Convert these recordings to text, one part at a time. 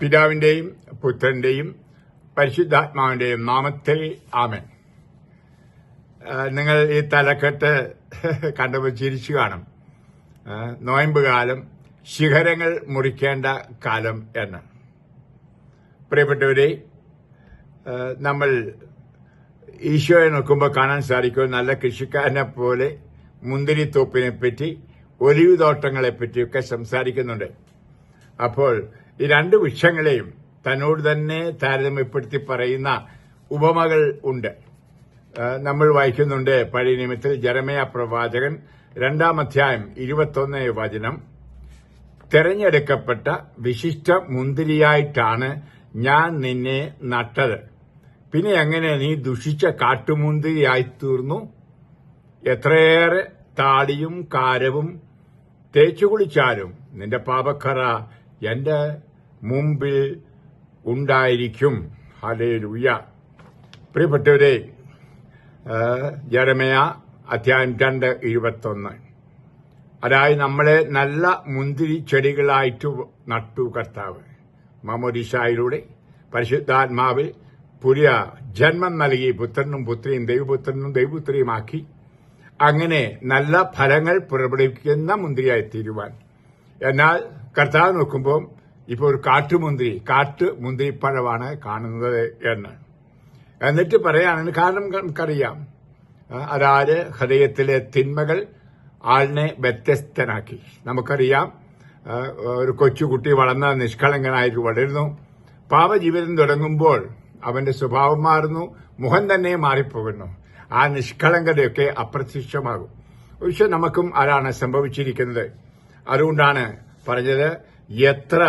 പിതാവിന്റെയും പുത്രന്റെയും പരിശുദ്ധാത്മാവിന്റെയും നാമത്തിൽ ആമേൻ. നിങ്ങൾ ഈ തലക്കെട്ട് കണ്ടപ്പോൾ ചിരിച്ചു കാണും. നോയമ്പ് കാലം, ശിഖരങ്ങൾ മുറിക്കേണ്ട കാലം എന്ന്. പ്രിയപ്പെട്ടവരെ, നമ്മൾ ഈശോയെ നോക്കുമ്പോൾ കാണാൻ സാധിക്കും നല്ല കൃഷിക്കാരനെ പോലെ മുന്തിരിത്തോപ്പിനെ പറ്റി, ഒലിവ് തോട്ടങ്ങളെ പറ്റിയൊക്കെ സംസാരിക്കുന്നുണ്ട്. അപ്പോൾ ഈ രണ്ട് വൃക്ഷങ്ങളെയും തന്നോട് തന്നെ താരതമ്യപ്പെടുത്തി പറയുന്ന ഉപമകൾ ഉണ്ട്. നമ്മൾ വായിക്കുന്നുണ്ട് പഴയ നിയമത്തിൽ ജെറമ്യാ പ്രവാചകൻ 2-ാം അധ്യായം 21 വചനം, തെരഞ്ഞെടുക്കപ്പെട്ട വിശിഷ്ട മുന്തിരിയായിട്ടാണ് ഞാൻ നിന്നെ നട്ടത്, പിന്നെ എങ്ങനെ നീ ദുഷിച്ച കാട്ടുമുന്തിരിയായി തീർന്നു? എത്രയേറെ താടിയും കാരവും തേച്ചുകുളിച്ചാലും നിന്റെ പാപക്കറ എന്റെ മുമ്പിൽ ഉണ്ടായിരിക്കും. ഹല്ലേലൂയ. പ്രിയപ്പെട്ടവരെ, ജെറമ്യാ അധ്യായം 2:21, അതായത് നമ്മളെ നല്ല മുന്തിരി ചെടികളായിട്ട് നട്ടു കർത്താവ്. മാമോദീസായിലൂടെ പരിശുദ്ധാത്മാവിൽ പുതിയ ജന്മം നൽകി പുത്രനും പുത്രിയും ദൈവപുത്രനും ദൈവപുത്രിയുമാക്കി അങ്ങനെ നല്ല ഫലങ്ങൾ പുറപ്പെടുവിക്കുന്ന മുന്തിരിയായി തീരുവാൻ. എന്നാൽ കർത്താവ് നോക്കുമ്പോൾ ഇപ്പോൾ ഒരു കാട്ടുമുന്തിരിപ്പഴമാണ് കാണുന്നത് എന്ന്. എന്നിട്ട് പറയാനാണ് കാരണം നമുക്കറിയാം. അതായത് ഹൃദയത്തിലെ തിന്മകൾ ആളിനെ വ്യത്യസ്തനാക്കി. നമുക്കറിയാം, ഒരു കൊച്ചുകുട്ടി വളർന്ന നിഷ്കളങ്കനായിട്ട് വളരുന്നു. പാപജീവിതം തുടങ്ങുമ്പോൾ അവന്റെ സ്വഭാവം മാറുന്നു, മുഖം തന്നെ മാറിപ്പോകുന്നു. ആ നിഷ്കളങ്കതയൊക്കെ അപ്രത്യക്ഷമാകും. പക്ഷെ നമുക്കും അതാണ് സംഭവിച്ചിരിക്കുന്നത്. അതുകൊണ്ടാണ് പറഞ്ഞത്, എത്ര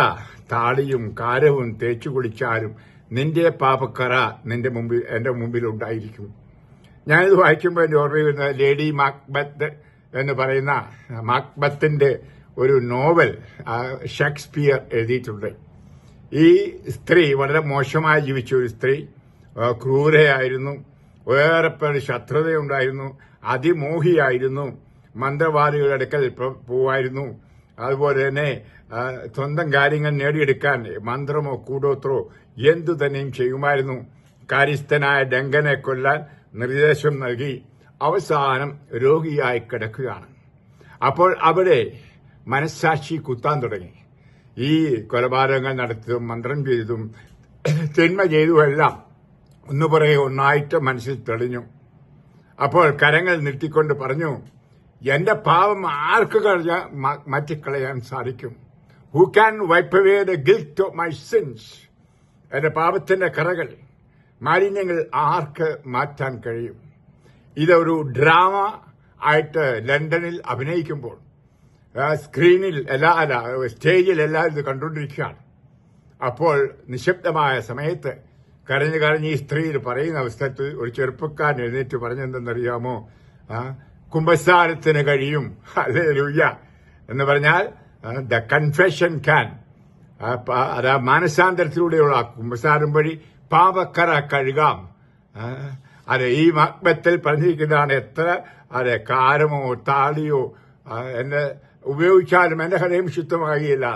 താടിയും കാരവും തേച്ചു കുളിച്ചാലും നിന്റെ പാപക്കറ എന്റെ മുമ്പിൽ ഉണ്ടായിരിക്കും. ഞാനിത് വായിക്കുമ്പോൾ എന്റെ ഓർമ്മ വരുന്ന ലേഡി മാക്ബത്ത് എന്ന് പറയുന്ന മാക്ബത്തിന്റെ ഒരു നോവൽ ഷേക്സ്പിയർ എഴുതിയിട്ടുണ്ട്. ഈ സ്ത്രീ വളരെ മോശമായി ജീവിച്ച ഒരു സ്ത്രീ, ക്രൂരയായിരുന്നു, വേറെപ്പേര് ശത്രുതയുണ്ടായിരുന്നു, അതിമോഹിയായിരുന്നു, മന്ത്രവാദികളുടെ അടുക്കൽ പോവായിരുന്നു. അതുപോലെ തന്നെ സ്വന്തം കാര്യങ്ങൾ നേടിയെടുക്കാൻ മന്ത്രമോ കൂടോത്രോ എന്തു തന്നെയും ചെയ്യുമായിരുന്നു. കാര്യസ്ഥനായ ഡങ്കനെ കൊല്ലാൻ നിർദ്ദേശം നൽകി അവസാനം രോഗിയായി കിടക്കുകയാണ്. അപ്പോൾ അവിടെ മനസ്സാക്ഷി കുത്താൻ തുടങ്ങി. ഈ കൊലപാതകങ്ങൾ നടത്തിയതും മന്ത്രം ചെയ്തതും തിന്മ ചെയ്തുമെല്ലാം ഒന്നുപുറകെ ഒന്നായിട്ട് മനസ്സിൽ തെളിഞ്ഞു. അപ്പോൾ കരങ്ങൾ നീട്ടിക്കൊണ്ട് പറഞ്ഞു, എന്റെ പാപം ആർക്ക് മാറ്റിക്കളയാൻ സാധിക്കും? Who can wipe away the guilt of my sins? എന്റെ പാപത്തിന്റെ കറകൾ, മാലിന്യങ്ങൾ ആർക്ക് മാറ്റാൻ കഴിയും? ഇതൊരു ഡ്രാമ ആയിട്ട് ലണ്ടനിൽ അഭിനയിക്കുമ്പോൾ സ്ക്രീനിൽ സ്റ്റേജിൽ എല്ലാവരും ഇത് കണ്ടുകൊണ്ടിരിക്കുകയാണ്. അപ്പോൾ നിശബ്ദമായ സമയത്ത് കരഞ്ഞ് ഈ സ്ത്രീ പറയുന്ന അവസരത്തിൽ ഒരു ചെറുപ്പക്കാരൻ എഴുന്നേറ്റ് പറഞ്ഞെന്തെന്നറിയാമോ? കുമ്പസാരത്തിന് കഴിയും. ഹല്ലേലൂയ എന്ന് പറഞ്ഞാൽ ദ കൺഫെഷൻ ക്യാൻ, മാനസാന്തരത്തിലൂടെയുള്ള കുമ്പസാരം വഴി പാപക്കറ കഴുകാം. ഈ മക്ബത്തിൽ പറഞ്ഞിരിക്കുന്നതാണ്. എത്ര കാരമോ താളിയോ എന്നെ ഉപയോഗിച്ചാലും എന്റെ ഹൃദയം ശുദ്ധമാകിയില്ല.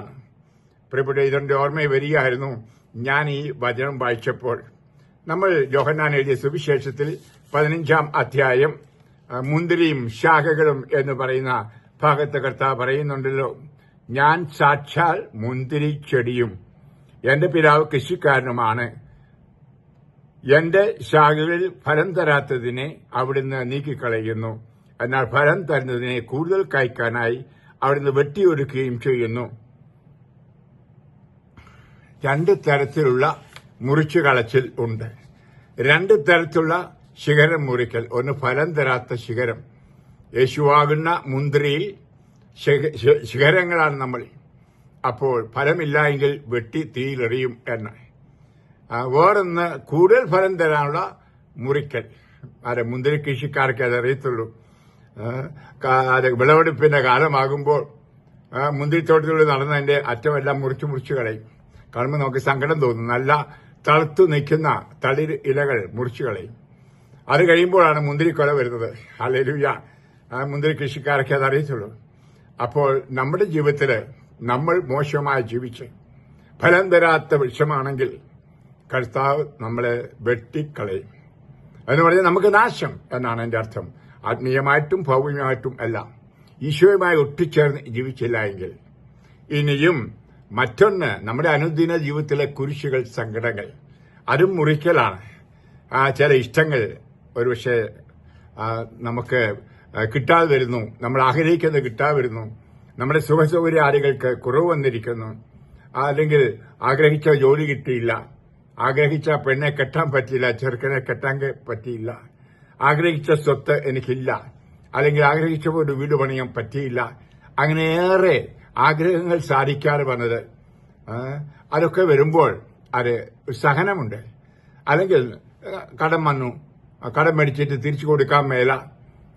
പ്രിയപ്പെട്ട, ഇതിന്റെ ഓർമ്മ വരികയായിരുന്നു ഞാൻ ഈ വചനം വായിച്ചപ്പോൾ. നമ്മൾ യോഹന്നാൻ എഴുതിയ സുവിശേഷത്തിൽ 15-ാം അധ്യായം മുന്തിരിയും ശാഖകളും എന്ന് പറയുന്ന ഭാഗത്ത് കർത്താവ് പറയുന്നുണ്ടല്ലോ, ഞാൻ സാക്ഷാൽ മുന്തിരി ചെടിയും എന്റെ പിതാവ് കൃഷിക്കാരനുമാണ്. എന്റെ ശാഖകളിൽ ഫലം തരാത്തതിനെ അവിടുന്ന് നീക്കിക്കളയുന്നു, എന്നാൽ ഫലം തരുന്നതിനെ കൂടുതൽ കായ്ക്കാനായി അവിടുന്ന് വെട്ടിയൊരുക്കുകയും ചെയ്യുന്നു. രണ്ട് തരത്തിലുള്ള മുറിച്ചു കളച്ചിൽ ഉണ്ട്. രണ്ട് തരത്തിലുള്ള ശിഖരം മുറിക്കൽ. ഒന്ന് ഫലം തരാത്ത ശിഖരം. യേശുവാകുന്ന മുന്തിരിയിൽ ശിഖരങ്ങളാണ് നമ്മൾ. അപ്പോൾ ഫലമില്ല എങ്കിൽ വെട്ടി തീയിലെറിയും എന്ന്. വേറൊന്ന് കൂടുതൽ ഫലം തരാനുള്ള മുറിക്കൽ. മുന്തിരി കൃഷിക്കാർക്ക് അതറിയത്തുള്ളൂ. വിളവെടുപ്പിന്റെ കാലമാകുമ്പോൾ മുന്തിരിത്തോട്ടത്തിലൂടെ നടന്നതിന്റെ അറ്റമെല്ലാം മുറിച്ചു കളയും. കാണുമ്പോൾ നമുക്ക് സങ്കടം തോന്നും. നല്ല തളുത്തു നിൽക്കുന്ന തളിർ ഇലകൾ മുറിച്ചു കളയും. അത് കഴിയുമ്പോഴാണ് മുന്തിരിക്കൊല വരുന്നത്. ഹല്ലേലൂയ. മുന്തിരി കൃഷിക്കാർക്ക് അതറിയത്തുള്ളൂ. അപ്പോൾ നമ്മുടെ ജീവിതത്തിൽ നമ്മൾ മോശമായി ജീവിച്ച് ഫലം തരാത്ത വൃക്ഷമാണെങ്കിൽ കർത്താവ് നമ്മളെ വെട്ടിക്കളയും എന്ന് പറഞ്ഞാൽ നമുക്ക് നാശം എന്നാണ് എന്റെ അർത്ഥം. ആത്മീയമായിട്ടും ഭൗമികമായിട്ടും എല്ലാം ഈശോയുമായി ഒട്ടിച്ചേർന്ന് ജീവിച്ചില്ല എങ്കിൽ. ഇനിയും മറ്റൊന്ന്, നമ്മുടെ അനുദിന ജീവിതത്തിലെ കുരിശുകൾ, സങ്കടങ്ങൾ, അതും മുറിക്കലാണ്. ചില ഇഷ്ടങ്ങൾ ഒരുപക്ഷെ നമുക്ക് കിട്ടാതെ വരുന്നു, നമ്മൾ ആഗ്രഹിക്കുന്നത് കിട്ടാതെ വരുന്നു, നമ്മുടെ സുഖസൗകര്യാദികൾക്ക് കുറവ് വന്നിരിക്കുന്നു, അല്ലെങ്കിൽ ആഗ്രഹിച്ച ജോലി കിട്ടിയില്ല, ആഗ്രഹിച്ച പെണ്ണെ കെട്ടാൻ പറ്റിയില്ല, ചെറുക്കനെ കെട്ടാൻ പറ്റിയില്ല, ആഗ്രഹിച്ച സ്വത്ത് എനിക്കില്ല, അല്ലെങ്കിൽ ആഗ്രഹിച്ച ഒരു വീട് പണിയാൻ പറ്റിയില്ല. അങ്ങനെയേറെ ആഗ്രഹങ്ങൾ സാധിക്കാതെ വന്നത്, അതൊക്കെ വരുമ്പോൾ അത് സഹനമുണ്ട്. അല്ലെങ്കിൽ കടം വന്നു, കടം മേടിച്ചിട്ട് തിരിച്ചു കൊടുക്കാൻ മേല,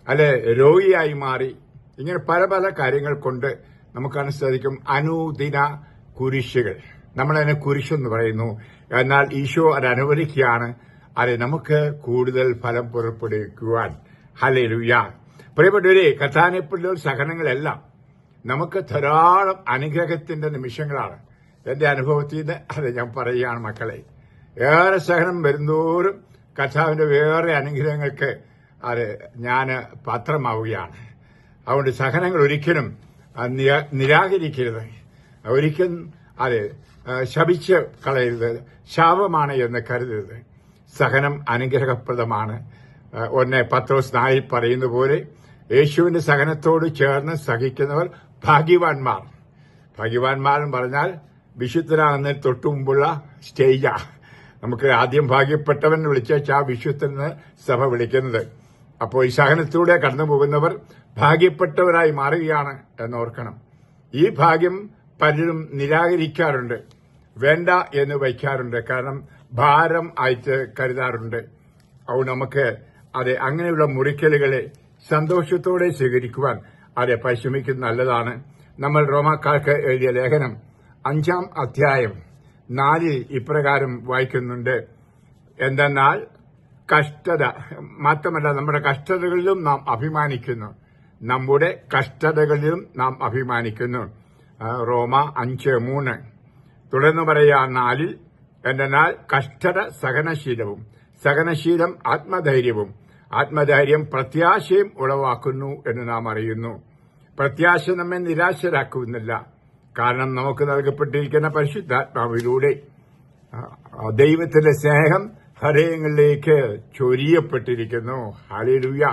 അല്ലെ രോഗിയായി മാറി, ഇങ്ങനെ പല പല കാര്യങ്ങൾ കൊണ്ട് നമുക്കാണ് സാധിക്കും അനുദിന കുരിശുകൾ. നമ്മളതിനെ കുരിശെന്ന് പറയുന്നു. എന്നാൽ ഈശോ അത് അനുവദിക്കുകയാണ്, അത് നമുക്ക് കൂടുതൽ ഫലം പുറപ്പെടുവിക്കുവാൻ. ഹല്ലേലൂയ. പ്രിയപ്പെട്ടവരെ, കഥാനെപ്പോലുള്ള സഹനങ്ങളെല്ലാം നമുക്ക് ധാരാളം അനുഗ്രഹത്തിന്റെ നിമിഷങ്ങളാണ്. എന്റെ അനുഭവത്തിൽ നിന്ന് അത് ഞാൻ പറയുകയാണ് മക്കളെ. ഏറെ സഹനം വരുന്തോറും കർത്താവിന്റെ വേറെ അനുഗ്രഹങ്ങൾക്ക് അത് ഞാൻ പാത്രമാവുകയാണ്. അതുകൊണ്ട് സഹനങ്ങൾ ഒരിക്കലും നിരാകരിക്കരുത്, ഒരിക്കലും അത് ശപിച്ച് കളയരുത്, ശാപമാണ് എന്ന് കരുതരുത്. സഹനം അനുഗ്രഹപ്രദമാണ്. 1 പത്രോസ് 4 പറയുന്ന പോലെ യേശുവിന്റെ സഹനത്തോട് ചേർന്ന് സഹിക്കുന്നവർ ഭാഗ്യവാന്മാർ. ഭാഗ്യവാന്മാരെന്ന് പറഞ്ഞാൽ വിശുദ്ധനാകുന്നതിന് തൊട്ടു മുമ്പുള്ള സ്റ്റേജാ. നമുക്ക് ആദ്യം ഭാഗ്യപ്പെട്ടവൻ വിളിച്ച ആ വിശുദ്ധന് സഭ വിളിക്കുന്നത്. അപ്പോൾ ഈ സഹനത്തിലൂടെ കടന്നു പോകുന്നവർ ഭാഗ്യപ്പെട്ടവരായി മാറുകയാണ് എന്നോർക്കണം. ഈ ഭാഗ്യം പലരും നിരാകരിക്കാറുണ്ട്, വേണ്ട എന്ന് വയ്ക്കാറുണ്ട്, കാരണം ഭാരം ആയിട്ട് കരുതാറുണ്ട്. അതുകൊണ്ട് നമുക്ക് അങ്ങനെയുള്ള മുറിക്കലുകളെ സന്തോഷത്തോടെ സ്വീകരിക്കുവാൻ പരിശ്രമിക്കുന്നത് നല്ലതാണ്. നമ്മൾ റോമാക്കാർക്ക് എഴുതിയ ലേഖനം 5-ാം അധ്യായം 4 ഇപ്രകാരം വായിക്കുന്നുണ്ട്. എന്തെന്നാൽ കഷ്ടത മാത്രമല്ല, നമ്മുടെ കഷ്ടതകളിലും നാം അഭിമാനിക്കുന്നു. നമ്മുടെ കഷ്ടതകളിലും നാം അഭിമാനിക്കുന്നു. റോമ 5:3. തുടർന്ന് പറയാ 4 എന്തെന്നാൽ കഷ്ടത സഹനശീലവും, സഹനശീലം ആത്മധൈര്യവും, ആത്മധൈര്യം പ്രത്യാശയും ഉളവാക്കുന്നു എന്ന് നാം അറിയുന്നു. പ്രത്യാശ നമ്മെ നിരാശരാക്കുന്നില്ല, കാരണം നമുക്ക് നൽകപ്പെട്ടിരിക്കുന്ന പരിശുദ്ധാത്മാവിലൂടെ ദൈവത്തിന്റെ സ്നേഹം ഹൃദയങ്ങളിലേക്ക് ചൊരിയപ്പെട്ടിരിക്കുന്നു. ഹല്ലേലൂയ.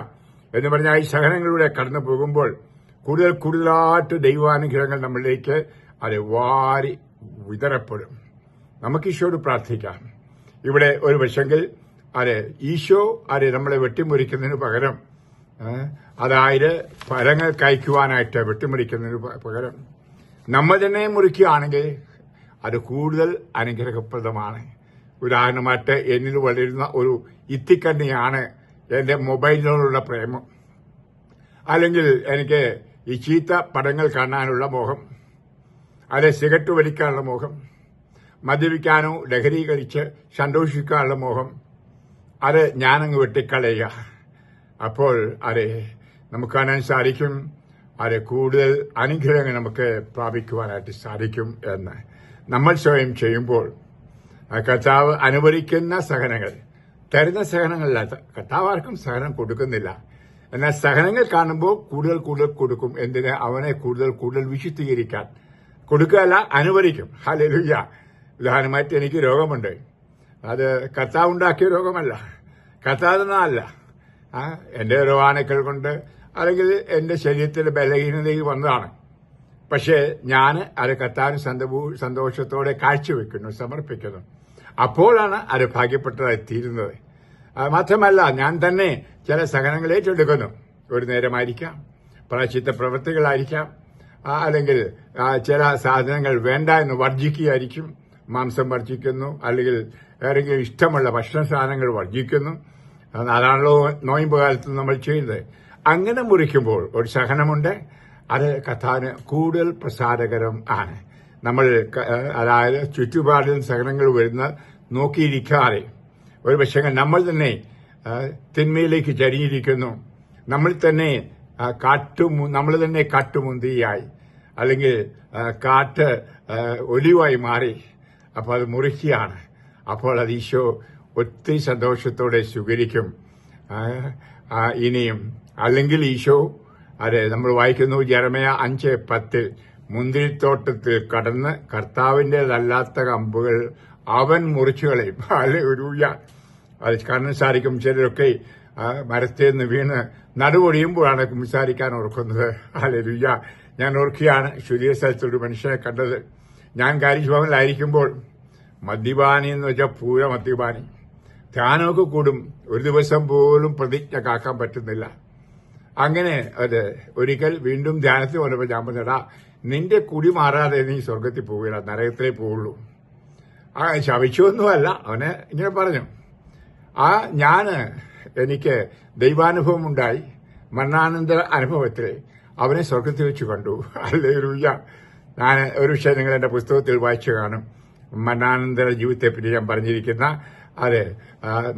എന്ന് പറഞ്ഞാൽ ഈ സഹനങ്ങളിലൂടെ കടന്നു പോകുമ്പോൾ കൂടുതൽ കൂടുതലായിട്ട് ദൈവാനുഗ്രഹങ്ങൾ നമ്മളിലേക്ക് വാരി വിതരപ്പെടും. നമുക്ക് ഈശോയോട് പ്രാർത്ഥിക്കാം. ഇവിടെ ഒരു വശമെങ്കിൽ ഈശോ നമ്മളെ വെട്ടിമുറിക്കുന്നതിന് പകരം, അതായത് ഫലങ്ങൾ കഴിക്കുവാനായിട്ട് വെട്ടിമുറിക്കുന്നതിന് പകരം നമ്മൾ തന്നെ മുറിക്കുകയാണെങ്കിൽ അത് കൂടുതൽ അനുഗ്രഹപ്രദമാണ്. ഉദാഹരണമായിട്ട് എന്നിൽ വളരുന്ന ഒരു ഇത്തിക്കണ്ണിയാണ് എന്റെ മൊബൈലിനോടുള്ള പ്രേമം, അല്ലെങ്കിൽ എനിക്ക് ഈ ചീത്ത പടങ്ങൾ കാണാനുള്ള മോഹം, സിഗരറ്റ് വലിക്കാനുള്ള മോഹം, മദ്യപിക്കാനോ ലഹരി കഴിച്ച് സന്തോഷിക്കാനുള്ള മോഹം, ഞാനങ്ങ് വെട്ടിക്കളയുക. അപ്പോൾ നമുക്ക് കാണാൻ സാധിക്കും കൂടുതൽ അനുഗ്രഹങ്ങൾ നമുക്ക് പ്രാപിക്കുവാനായിട്ട് സാധിക്കും എന്ന്. നമ്മൾ സ്വയം ചെയ്യുമ്പോൾ കർത്താവ് അനുവദിക്കുന്ന സഹനങ്ങൾ, തരുന്ന സഹനങ്ങളല്ല, കർത്താവ് ആർക്കും സഹനം കൊടുക്കുന്നില്ല. എന്നാൽ സഹനങ്ങൾ കാണുമ്പോൾ കൂടുതൽ കൂടുതൽ കൊടുക്കും. എന്തിന്? അവനെ കൂടുതൽ കൂടുതൽ വിശുദ്ധീകരിക്കാൻ. കൊടുക്കുകയല്ല, അനുവദിക്കും. ഹല്ലേലൂയ. ഉദാഹരണമായിട്ട് എനിക്ക് രോഗമുണ്ട്. അത് കർത്താവ് ഉണ്ടാക്കിയ രോഗമല്ല, കർത്താവ് തന്നതല്ല. എന്റെ രോഗാണുക്കൾ കൊണ്ട് അല്ലെങ്കിൽ എന്റെ ശരീരത്തിലെ ബലഹീനതയിൽ വന്നതാണ്. പക്ഷേ ഞാൻ കർത്താവിന് സന്തോഷത്തോടെ കാഴ്ചവെക്കുന്നു, സമർപ്പിക്കുന്നു. അപ്പോഴാണ് ഭാഗ്യപ്പെട്ടതായി തീരുന്നത്. മാത്രമല്ല, ഞാൻ തന്നെ ചില സഹനങ്ങൾ ഏറ്റെടുക്കുന്നു. ഒരു നേരമായിരിക്കാം, പ്രായശ്ചിത്ത പ്രവൃത്തികളായിരിക്കാം, അല്ലെങ്കിൽ ചില സാധനങ്ങൾ വേണ്ട എന്ന് വർജിക്കുകയായിരിക്കും. മാംസം വർജിക്കുന്നു, അല്ലെങ്കിൽ ഏതെങ്കിലും ഇഷ്ടമുള്ള ഭക്ഷണ സാധനങ്ങൾ വർജിക്കുന്നു. അതാണല്ലോ നോയമ്പ് കാലത്ത് നമ്മൾ ചെയ്യുന്നത്. അങ്ങനെ മുറിക്കുമ്പോൾ ഒരു സഹനമുണ്ട്. കർത്താവിന് കൂടുതൽ പ്രസാദകരം ആണ്. നമ്മൾ അതായത് ചുറ്റുപാടിൽ സഹനങ്ങൾ വരുന്ന നോക്കിയിരിക്കാതെ ഒരു പക്ഷേ നമ്മൾ തന്നെ തിന്മയിലേക്ക് ചരിഞ്ഞിരിക്കുന്നു, നമ്മൾ തന്നെ കാട്ടുമുന്തിരിയായി അല്ലെങ്കിൽ ഒലിവായി മാറി അപ്പോൾ അത് മുറിക്കുകയാണ്. അപ്പോൾ അത് ഈശോ ഒത്തിരി സന്തോഷത്തോടെ സ്വീകരിക്കും. ഇനിയും അല്ലെങ്കിൽ ഈശോ അതെ നമ്മൾ വായിക്കുന്നു ജെറമ്യാ 5:10 മുന്തിരിത്തോട്ടത്തിൽ കടന്ന് കർത്താവിൻ്റെതല്ലാത്ത കമ്പുകൾ അവൻ മുറിച്ചു കളയും. ഹല്ലേലൂയ. അത് കാണാൻ സാധിക്കും. ചിലരൊക്കെ മരത്തിൽ നിന്ന് വീണ് നടുവൊടിയുമ്പോഴാണ് കുമ്പസാരിക്കാൻ ഓർക്കുന്നത്. ഹല്ലേലൂയ. ഞാൻ ഓർക്കുകയാണ് ശുദ്ധീയ സ്ഥലത്തൊരു മനുഷ്യനെ കണ്ടത്. ഞാൻ കാര്യഭവനിലായിരിക്കുമ്പോൾ മദ്യപാനി എന്ന് വെച്ചാൽ പൂര മദ്യപാനി. ധ്യാനമൊക്കെ കൂടും, ഒരു ദിവസം പോലും പ്രതിജ്ഞ കാക്കാൻ പറ്റുന്നില്ല. അങ്ങനെ അത് ഒരിക്കൽ വീണ്ടും ധ്യാനത്തിൽ വന്നപ്പോൾ ഞാൻ പറഞ്ഞടാ, നിന്റെ കുടി മാറാതെ നീ സ്വർഗത്തിൽ പോവുകയില്ല, നരകത്തിലേ പോവുള്ളൂ. ശവിച്ചൊന്നുമല്ല, അവനെ ഇങ്ങനെ പറഞ്ഞു. എനിക്ക് ദൈവാനുഭവം ഉണ്ടായി. മരണാനന്തര അനുഭവത്തിൽ അവനെ സ്വർഗത്തിൽ വെച്ച് കണ്ടു. ഹല്ലേലൂയ. ഞാൻ ഒരു വിഷയം നിങ്ങൾ എന്റെ പുസ്തകത്തിൽ വായിച്ചു കാണും. മരണാനന്തര ജീവിതത്തെപ്പറ്റി ഞാൻ പറഞ്ഞിരിക്കുന്ന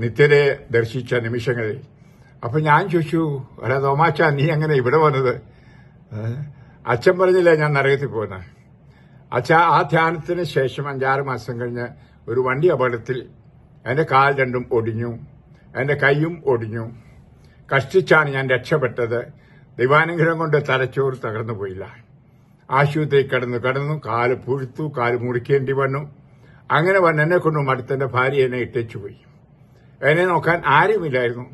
നിത്യരെ ദർശിച്ച നിമിഷങ്ങളിൽ. അപ്പൊ ഞാൻ ചോദിച്ചു, അല്ല തോമാച്ച, നീ എങ്ങനെ ഇവിടെ വന്നത്? അച്ഛൻ പറഞ്ഞില്ലേ ഞാൻ നരകത്തിൽ പോകുന്ന. അച്ഛാ, ആ ധ്യാനത്തിന് ശേഷം 5-6 മാസം കഴിഞ്ഞ് ഒരു വണ്ടി അപകടത്തിൽ എന്റെ കാൽ രണ്ടും ഒടിഞ്ഞു, എന്റെ കൈയും ഒടിഞ്ഞു. കഷ്ടിച്ചാണ് ഞാൻ രക്ഷപ്പെട്ടത്. ദൈവാനുഗ്രഹം കൊണ്ട് തലച്ചോറ് തകർന്നു പോയില്ല. ആശുപത്രി കടന്നു കാല് പുഴുത്തു, കാല് മുറിക്കേണ്ടി വന്നു. അങ്ങനെ വന്ന് എന്നെ കൊണ്ടും അടുത്തെന്റെ ഭാര്യ എന്നെ ഇട്ടേച്ചു പോയി. എന്നെ നോക്കാൻ ആരുമില്ലായിരുന്നു.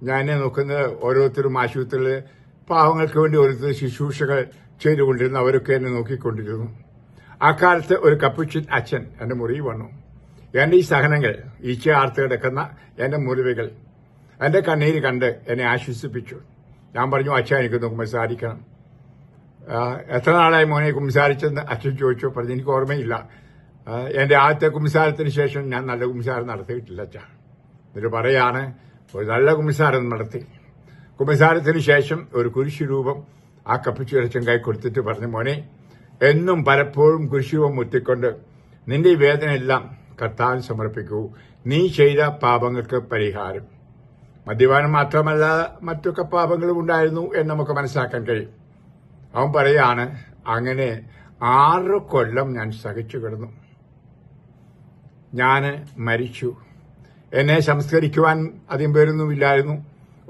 ഞാൻ എന്നെ നോക്കുന്നത് ഓരോരുത്തരും ആശുപത്രിയിൽ പാവങ്ങൾക്ക് വേണ്ടി ഓരോരുത്തർ ശുശ്രൂഷകൾ ചെയ്തുകൊണ്ടിരുന്നു. അവരൊക്കെ എന്നെ നോക്കിക്കൊണ്ടിരുന്നു. ആ കാലത്ത് ഒരു കപ്പുച്ചിൻ അച്ഛൻ എന്റെ മുറിയിൽ വന്നു. എന്റെ ഈ സഹനങ്ങൾ, ഈച്ച ആർത്ത് കിടക്കുന്ന എന്റെ മുറിവുകൾ, എന്റെ കണ്ണീര് കണ്ട് എന്നെ ആശ്വസിപ്പിച്ചു. ഞാൻ പറഞ്ഞു, അച്ഛൻ എനിക്കൊന്ന് കുമ്പസാരിക്കണം. എത്ര നാളായി മോനെ കുമ്പസാരിച്ചെന്ന് അച്ഛൻ ചോദിച്ചു. പറഞ്ഞു, എനിക്ക് ഓർമ്മയില്ല. എന്റെ ആദ്യത്തെ കുമ്പസാരത്തിന് ശേഷം ഞാൻ നല്ല കുമ്പസാരം നടത്തിയിട്ടില്ല അച്ഛ. എന്നിട്ട് പറയാണ്, ഒരു നല്ല കുമ്പസാരം നടത്തി. കുമ്പസാരത്തിന് ശേഷം ഒരു കുരിശു രൂപം ആ കപ്പിച്ചുരച്ചൻ കൈ കൊടുത്തിട്ട് പറഞ്ഞു, മോനെ, എന്നും പലപ്പോഴും കുരിശുരൂപം മുത്തിക്കൊണ്ട് നിന്റെ ഈ വേദനയെല്ലാം കർത്താവിന് സമർപ്പിക്കൂ. നീ ചെയ്ത പാപങ്ങൾക്ക് പരിഹാരം. മദ്യപാനം മാത്രമല്ല, മറ്റൊക്കെ പാപങ്ങളും ഉണ്ടായിരുന്നു എന്ന് നമുക്ക് മനസ്സിലാക്കാൻ കഴിയും. അവൻ പറയാണ്, അങ്ങനെ 6 കൊല്ലം ഞാൻ സഹിച്ചു കിടന്നു. ഞാൻ മരിച്ചു. എന്നെ സംസ്കരിക്കുവാൻ അധികം പേരൊന്നുമില്ലായിരുന്നു.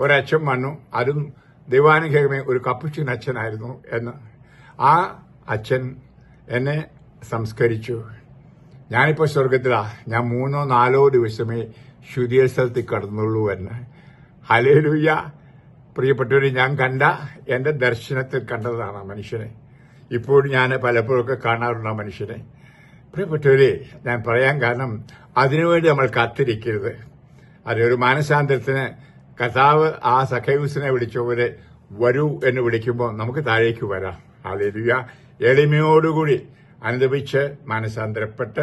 ഒരച്ഛൻ വന്നു, അതും ദൈവാനുഗ്രഹമേ ഒരു കപ്പുച്ചിൻ അച്ഛനായിരുന്നു എന്ന്. ആ അച്ഛൻ എന്നെ സംസ്കരിച്ചു. ഞാനിപ്പോൾ സ്വർഗത്തിലാ. ഞാൻ 3-4 ദിവസമേ ശുദ്ധീയ സ്ഥലത്തിൽ കടന്നുള്ളൂ എന്ന്. ഹല്ലേലൂയ. പ്രിയപ്പെട്ടവരെ, ഞാൻ കണ്ട എന്റെ ദർശനത്തിൽ കണ്ടതാണ് ആ മനുഷ്യനെ. ഇപ്പോഴും ഞാൻ പലപ്പോഴൊക്കെ കാണാറുണ്ട് ആ മനുഷ്യനെ. പ്രിയപ്പെട്ടവരെ, ഞാൻ പറയാൻ കാരണം, അതിനുവേണ്ടി നമ്മൾ കാത്തിരിക്കരുത്. അതൊരു മാനസാന്തരത്തിന് കർത്താവ് ആ സഖേയൂസിനെ വിളിച്ചപോലെ വരൂ എന്ന് വിളിക്കുമ്പോൾ നമുക്ക് താഴേക്ക് വരാം. ഹല്ലേലൂയ. എളിമയോടുകൂടി അനുദപിച്ച് മാനസാന്തരപ്പെട്ട്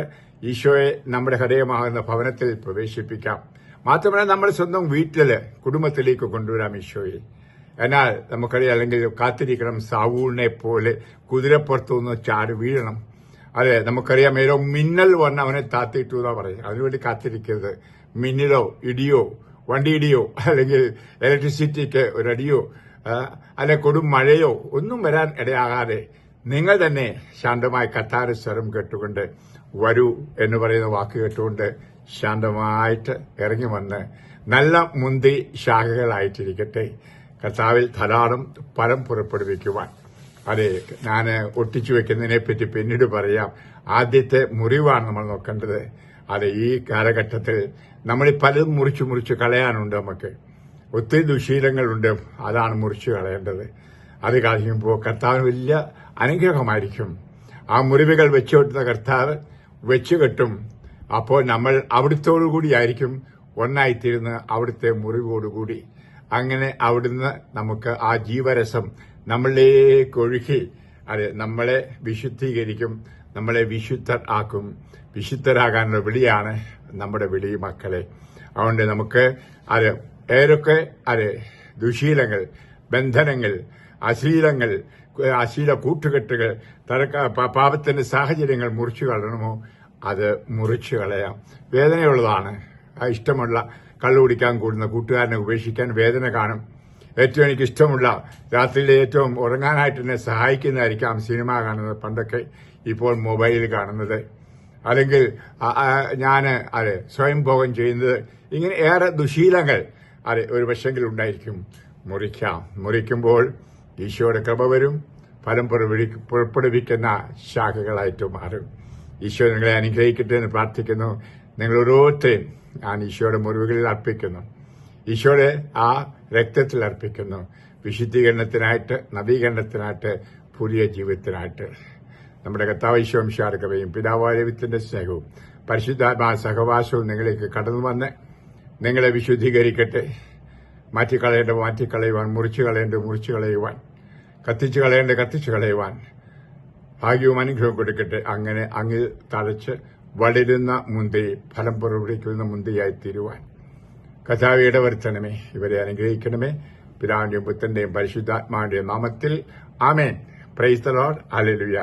ഈശോയെ നമ്മുടെ ഹൃദയമാകുന്ന ഭവനത്തിൽ പ്രവേശിപ്പിക്കാം. മാത്രമല്ല, നമ്മുടെ സ്വന്തം വീട്ടില് കുടുംബത്തിലേക്ക് കൊണ്ടുവരാം ഈശോയെ. എന്നാൽ നമുക്കറിയാം, അല്ലെങ്കിൽ കാത്തിരിക്കണം. സാവൂളിനെ പോലെ കുതിരപ്പുറത്തുനിന്ന് ചാടി വീഴണം. അതെ, നമുക്കറിയാം, ഏതോ മിന്നൽ വന്ന് അവനെ താത്തിയിട്ടു എന്നാ പറയും. അതിനുവേണ്ടി കാത്തിരിക്കരുത്. മിന്നലോ ഇടിയോ വണ്ടിയിടിയോ അല്ലെങ്കിൽ ഇലക്ട്രിസിറ്റിക്ക് ഒരടിയോ അല്ലെ കൊടും മഴയോ ഒന്നും വരാൻ ഇടയാകാതെ നിങ്ങൾ തന്നെ ശാന്തമായി കർത്താവിന്റെ സ്വരം കേട്ടുകൊണ്ട് വരൂ എന്ന് പറയുന്ന വാക്ക് കേട്ടുകൊണ്ട് ശാന്തമായിട്ട് ഇറങ്ങി വന്ന് നല്ല മുന്തി ശാഖകളായിട്ടിരിക്കട്ടെ. കർത്താവിൽ ധാരാളം ഫലം പുറപ്പെടുവിക്കുവാൻ. അതെ, ഞാൻ ഒട്ടിച്ചു വെക്കുന്നതിനെ പറ്റി പിന്നീട് പറയാം. ആദ്യത്തെ മുറിവാണ് നമ്മൾ നോക്കേണ്ടത്. അതെ, ഈ കാലഘട്ടത്തിൽ നമ്മൾ പലതും മുറിച്ചു കളയാനുണ്ട്. നമുക്ക് ഒത്തിരി ദുശീലങ്ങളുണ്ട്, അതാണ് മുറിച്ചു കളയേണ്ടത്. അത് കഴിയുമ്പോൾ കർത്താവിന് വലിയ അനുഗ്രഹമായിരിക്കും. ആ മുറിവുകൾ വെച്ചുകൊടുത്ത കർത്താവ് വെച്ചുകെട്ടും. അപ്പോൾ നമ്മൾ അവിടുത്തോടുകൂടിയായിരിക്കും ഒന്നായിത്തീരുന്ന അവിടുത്തെ മുറിവോടുകൂടി. അങ്ങനെ അവിടുന്ന് നമുക്ക് ആ ജീവരസം നമ്മളിലേക്ക് ഒഴുകി അത് നമ്മളെ വിശുദ്ധീകരിക്കും, നമ്മളെ വിശുദ്ധർ ആക്കും. വിശുദ്ധരാകാനുള്ള വിളിയാണ് നമ്മുടെ വിളി, മക്കളെ. അതുകൊണ്ട് നമുക്ക് അത് ഏതൊക്കെ ദുശീലങ്ങൾ, ബന്ധനങ്ങൾ, അശ്ലീല കൂട്ടുകെട്ടുകൾ, പാപത്തിന്റെ സാഹചര്യങ്ങൾ മുറിച്ചു കളയണമോ അത് മുറിച്ചു കളയാം. വേദനയുള്ളതാണ്. ഇഷ്ടമുള്ള കള്ളു കുടിക്കാൻ കൂടുന്ന കൂട്ടുകാരനെ ഉപേക്ഷിക്കാൻ വേദന കാണും. ഏറ്റവും എനിക്ക് ഇഷ്ടമുള്ള രാത്രിയിലെ ഏറ്റവും ഉറങ്ങാനായിട്ട് എന്നെ സഹായിക്കുന്നതായിരിക്കാം സിനിമ കാണുന്നത്. പണ്ടൊക്കെ, ഇപ്പോൾ മൊബൈൽ കാണുന്നത്. അല്ലെങ്കിൽ ഞാൻ സ്വയം ഭോഗം ചെയ്യുന്നത്, ഇങ്ങനെ ഏറെ ദുശീലങ്ങൾ ഒരു പക്ഷെങ്കിൽ ഉണ്ടായിരിക്കും. മുറിക്കുമ്പോൾ ഈശോയുടെ കൃപ വരും, ഫലം പുറപ്പെടുവിക്കുന്ന ശാഖകളായിട്ട് മാറും. ഈശോ നിങ്ങളെ അനുഗ്രഹിക്കട്ടെ എന്ന് പ്രാർത്ഥിക്കുന്നു. നിങ്ങൾ ഓരോരുത്തരെയും ഞാൻ ഈശോയുടെ മുറിവുകളിൽ അർപ്പിക്കുന്നു, ഈശോയുടെ ആ രക്തത്തിൽ അർപ്പിക്കുന്നു. വിശുദ്ധീകരണത്തിനായിട്ട്, നവീകരണത്തിനായിട്ട്, പുതിയ ജീവിതത്തിനായിട്ട്. നമ്മുടെ കർത്താവ് ഈശോ മിശിഹായുടെ കൃപയും പിതാവായ ദൈവത്തിന്റെ സ്നേഹവും പരിശുദ്ധാത്മാ സഹവാസവും നിങ്ങളിലേക്ക് കടന്നു വന്ന് നിങ്ങളെ വിശുദ്ധീകരിക്കട്ടെ. മാറ്റിക്കളയുവാൻ, മുറിച്ചു കളയുവാൻ, കത്തിച്ചു കളയുവാൻ ഭാഗ്യവും അനുഗ്രഹവും കൊടുക്കട്ടെ. അങ്ങനെ അങ്ങിൽ തഴച്ച് വളരുന്ന മുന്തിരി, ഫലം പുറപ്പെടുവിക്കുന്ന മുന്തിരിയായി തീരുവാൻ കർത്താവേ ഇടവരുത്തണമേ. ഇവരെ അനുഗ്രഹിക്കണമേ. പിതാവിന്റെയും പുത്രന്റെയും പരിശുദ്ധാത്മാവിന്റെയും നാമത്തിൽ ആമേൻ. Praise the Lord. ഹല്ലേലൂയ.